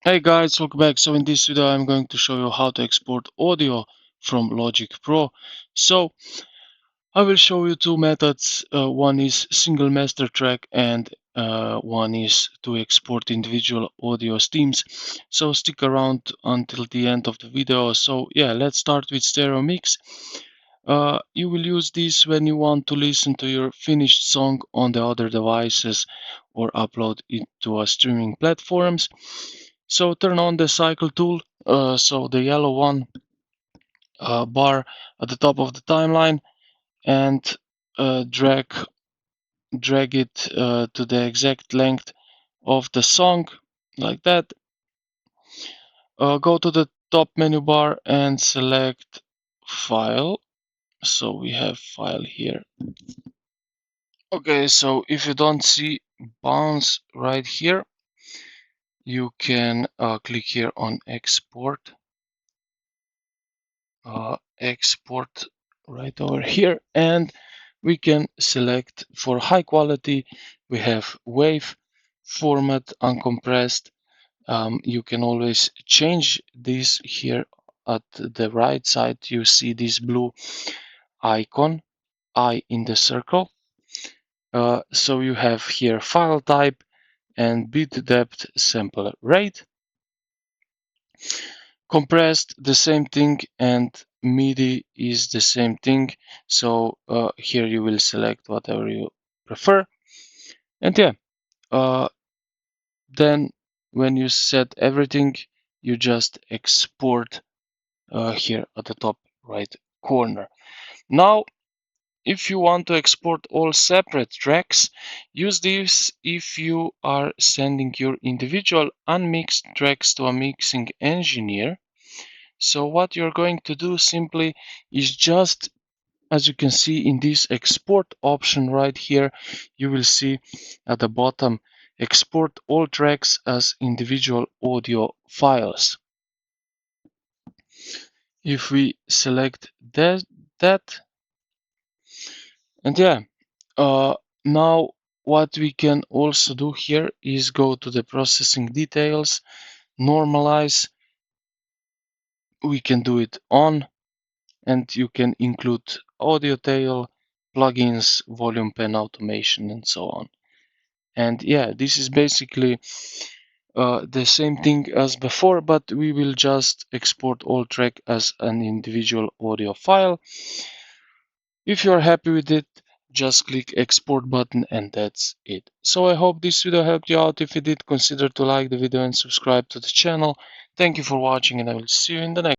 Hey guys, welcome back. So in this video I'm going to show you how to export audio from Logic Pro. So I will show you two methods. One is single master track and one is to export individual audio streams. So stick around until the end of the video. So yeah, let's start with stereo mix. You will use this when you want to listen to your finished song on the other devices or upload it to a streaming platforms. So turn on the cycle tool, so the yellow one bar at the top of the timeline, and drag it to the exact length of the song, like that. Go to the top menu bar and select File. So we have File here. Okay, so if you don't see bounce right here, you can click here on Export. Export right over here, and we can select for high quality. We have wave format, uncompressed. You can always change this here. At the right side you see this blue icon, eye in the circle. So you have here file type and bit depth, sample rate. Compressed, the same thing, and MIDI is the same thing. So here you will select whatever you prefer. And yeah, then when you set everything, you just export here at the top right corner. Now, if you want to export all separate tracks, use this if you are sending your individual unmixed tracks to a mixing engineer. So what you're going to do simply is just, as you can see in this export option right here, you will see at the bottom, export all tracks as individual audio files. If we select that, and yeah, now what we can also do here is go to the processing details, normalize. We can do it on, and you can include audio tail, plugins, volume pen automation, and so on. And yeah, this is basically the same thing as before, but we will just export all track as an individual audio file. If you're happy with it, just click export button and that's it. So I hope this video helped you out. If it did, consider to like the video and subscribe to the channel. Thank you for watching, and I will see you in the next